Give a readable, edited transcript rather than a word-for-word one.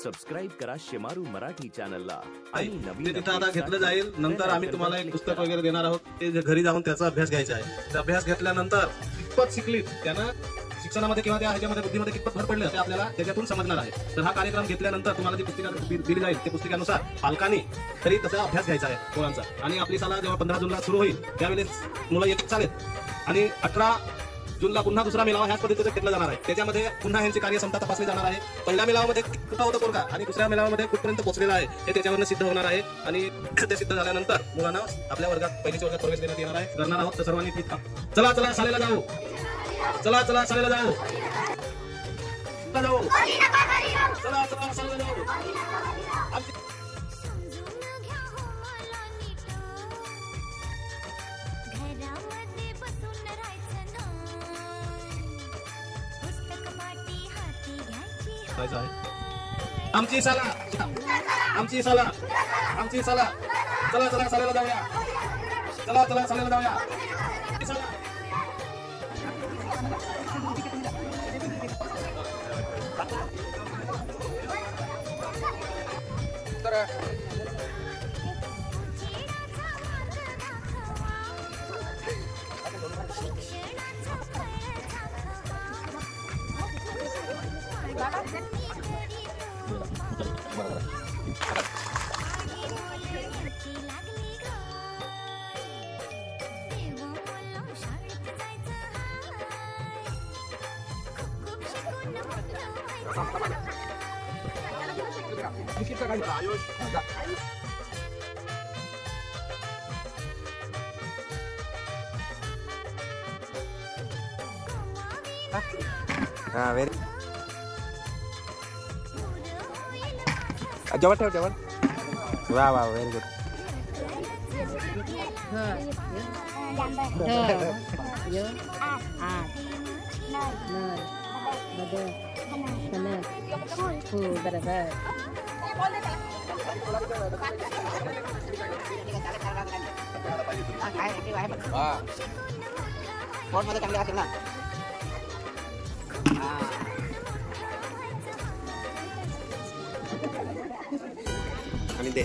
Subscribe करा शेमारू मराठी चॅनलला आणि ते नवीन तिथं आता घेतलं जाईल. नंतर आम्ही तुम्हाला एक पुस्तक वगैरे देणार आहोत. ते घरी जाऊन त्याचा अभ्यास घ्यायचा आहे. त्या अभ्यास घेतल्यानंतर कितपत शिकलीत, त्यांना शिक्षणामध्ये किंवा त्या ह्याच्यामध्ये बुद्धीमध्ये कितपत भर पडलं ते आपल्याला त्याच्यातून समजणार आहे. तर हा कार्यक्रम घेतल्यानंतर तुम्हाला जी पुस्तिका दिली जाईल त्या पुस्तिकेनुसार पालकांनी तरी तसा अभ्यास घ्यायचा आहे पोरांचा. आणि आपली शाळा जेव्हा 15 जूनला सुरू होईल त्यावेळेस मुलं येत चालेल आणि 18 जूनला पुन्हा दुसरा मेळावा ह्याच पद्धतीचा घेतला जाणार आहे. त्याच्यामध्ये पुन्हा यांची कार्यक्षमता तपासली जाणार आहे. पहिल्या मेळाव्यामध्ये कुठं होतं पोरगा आणि दुसऱ्या मेळाव्यामध्ये कुठपर्यंत पोहोचलेला आहे हे त्याच्यावरनं सिद्ध होणार आहे. आणि ते सिद्ध झाल्यानंतर मुलांना आपल्या वर्गात पहिलीच्या वर्गात प्रवेश देण्यात येणार आहे. करणार आहोत तर सर्वांनी चला चला शाळेला जाऊ, चला चला शाळेला जाऊ, चला चला शाळेला जाऊ. आमची शाळा, आमची शाळा, आमची शाळा, चला चला शाळेला जाऊया, चला चला शाळेला जाऊया. हाँ वेरी जवळ ठेव जवळ. वाह वाह व्हेरी गुड. फोन मध्ये चांगले असेल ना. आणि दे